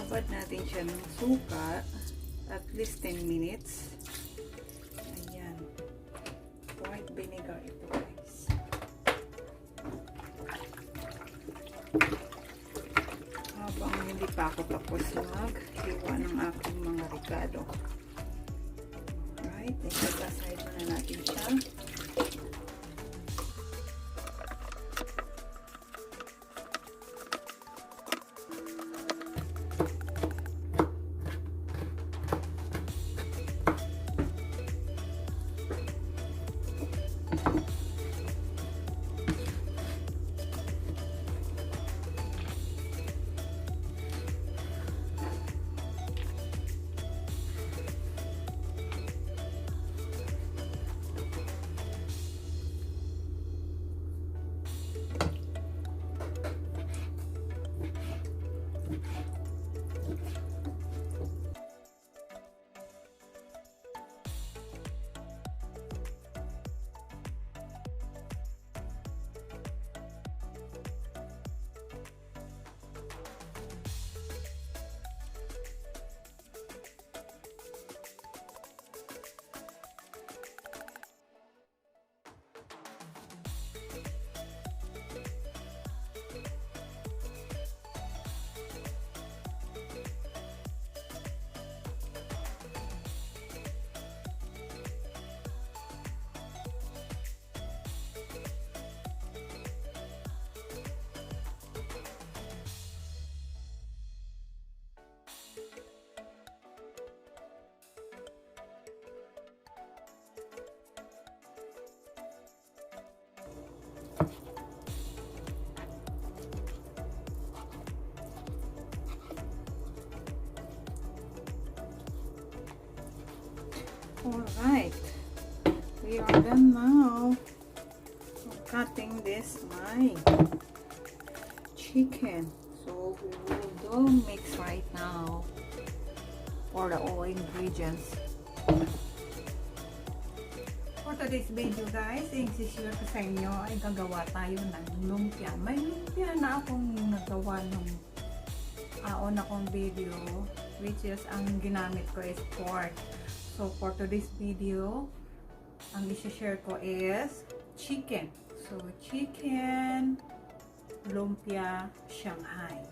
Babad natin siya ng suka at least 10 minutes. Ayan. White vinegar ito, guys. Habang hindi pa ako tapos maghiwa ng aking mga ricado. Alright, i-set-aside na natin siya. Alright, we are done now. Cutting this my chicken. So we will do mix right now for the all ingredients. For today's video, guys, i-share ko sa inyo ay gagawa tayo ng lumpia. May lumpia na akong nagawa nung una kong video, which is ang ginamit ko is pork. So for today's video, ang i-share ko is chicken. So chicken Lumpia Shanghai.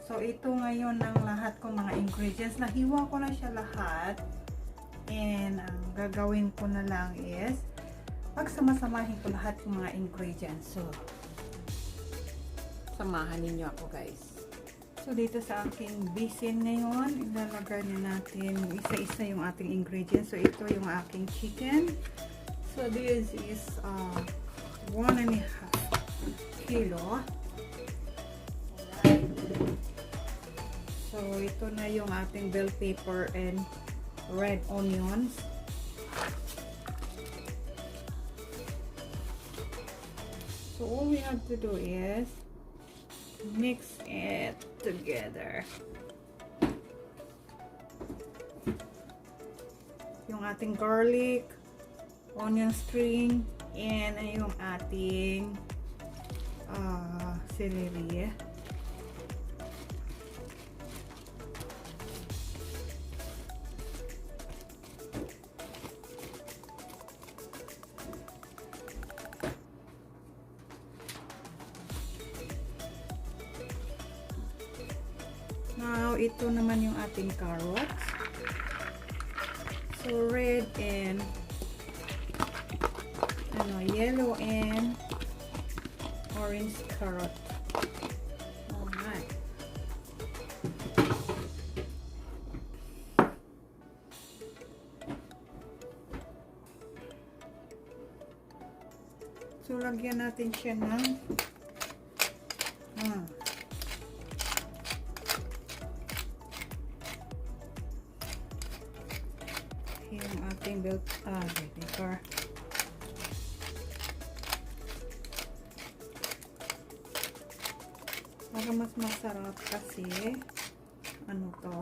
So ito ngayon ang lahat kong mga ingredients. Nahiwa ko na siya lahat. And ang gagawin ko na lang is pagsama-samahin ko lahat ng mga ingredients. So samahan ninyo ako, guys. So dito sa aking basin ngayon, ilalagay na natin isa-isa yung ating ingredients. So ito yung aking chicken. So this is 1.5 kilo. Alright. So ito na yung ating bell pepper and red onions. So all we have to do is mix it together. Yung ating garlic, onion string, and yung ating celery. Now, ito naman yung ating carrots. So, red and yellow and orange carrot. Alright. So, lagyan natin siya ng yung ating pepper. Para mas masarap kasi ano to,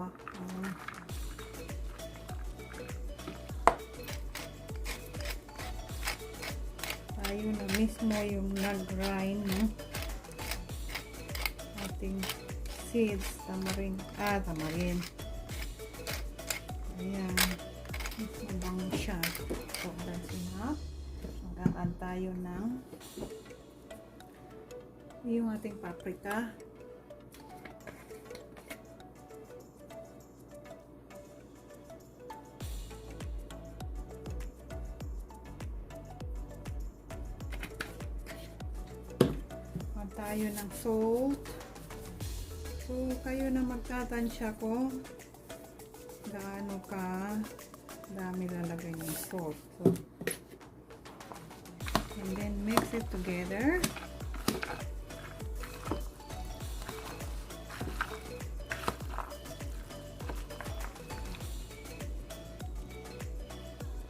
tayo na mismo yung nag-grind ng ating seeds. Tamarin. Ayan. Mabango siya. So, that's enough. Mag-add tayo ng yung ating paprika. Add tayo ng salt. So, kayo na magtatansya kung gaano ka dami lalagay ng salt. So, and then mix it together.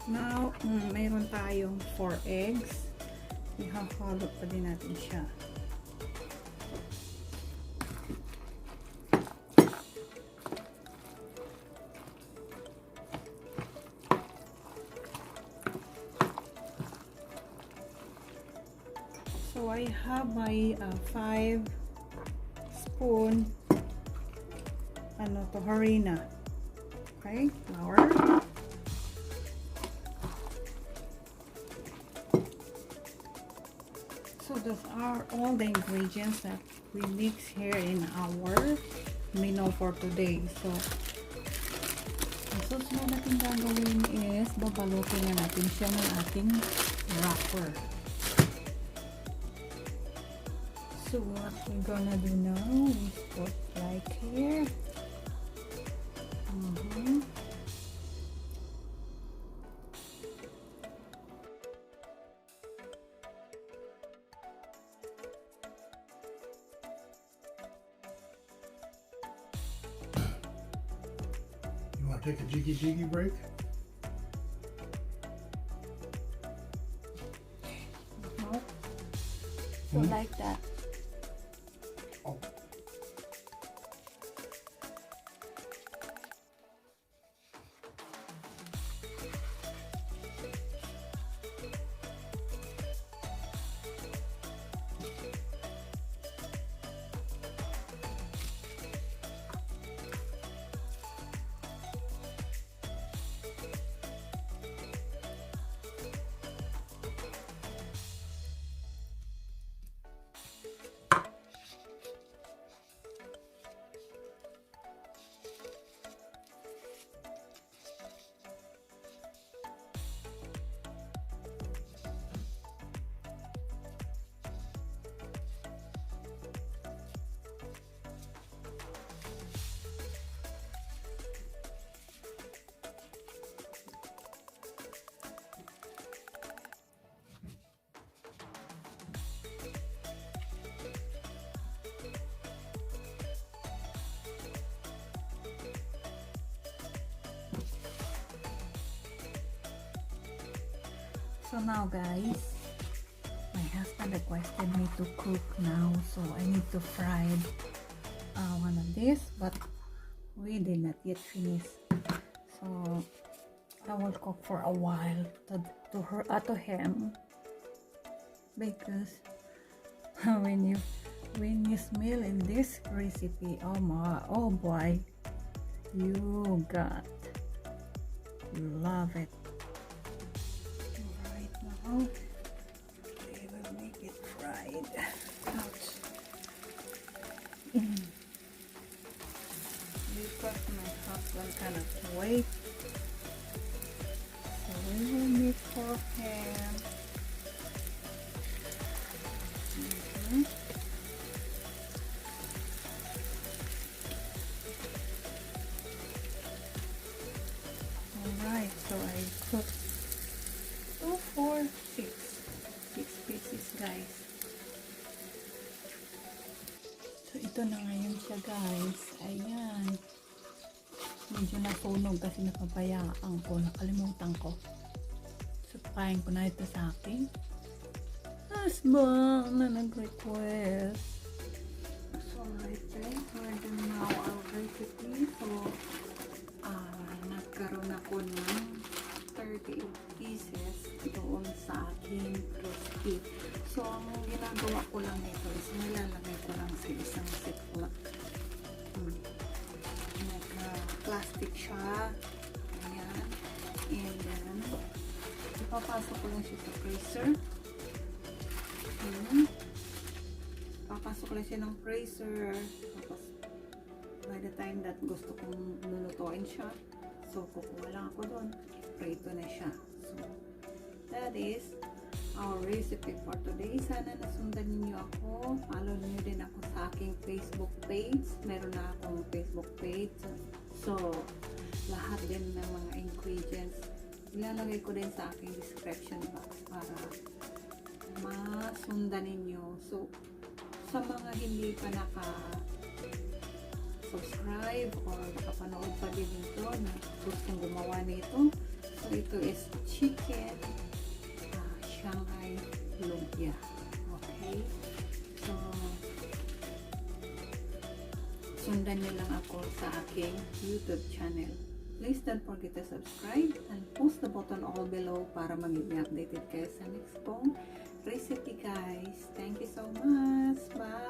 Now, mayroon tayong 4 eggs. Ihahalo pa din natin siya. So I have my 5 spoon harina. Okay, flour. So those are all the ingredients that we mix here in our menu for today. So ang susunod natin gagawin is babalutin na natin siya ng ating wrapper. So what we're gonna do now is put like here. You want to take a jiggy break? No. So like that. Oh. So now guys, my husband requested me to cook now, so I need to fry one of this, but we did not yet finish. So I will cook for a while to him, because when you smell in this recipe, oh boy, you love it. We will make it fried. Ouch. Because my husband cannot wait, so we will make for him. Alright, so I cooked 2, 4, 6 pieces guys. So ito na ngayon siya guys. Ayan, medyo nasunog kasi napabayaan ko, nakalimutan ko. So pakain ko na ito sa akin husband na nag-request. So right there, we're doing now our recipe. So nagkaroon ako ng 38 pieces doon sa aking crispy. So, ang ginagawa ko lang nito is nilalagay ko lang sa isang ziplock. non-stick siya. Ayan. And then, ipapasok ko lang siya sa freezer. Papasok lang siya ng freezer. Tapos, by the time that gusto kong lulutuin siya, so kukuha lang ako doon. Prito na siya. So, that is our recipe for today. Sana nasundan niyo ako. Follow niyo din ako sa aking Facebook page. Meron na akong Facebook page. So, lahat din ng mga ingredients ilalagay ko din sa aking description box para masundan ninyo. So, sa mga hindi pa subscribe or nakapanood pa din ito na gustong gumawa nito. So, ito is chicken Shanghai lumpia. Okay? So, sundan niyo lang ako sa aking YouTube channel. Please don't forget to subscribe and post the button all below para maging updated kayo sa next kong recipe, guys. Thank you so much. Bye!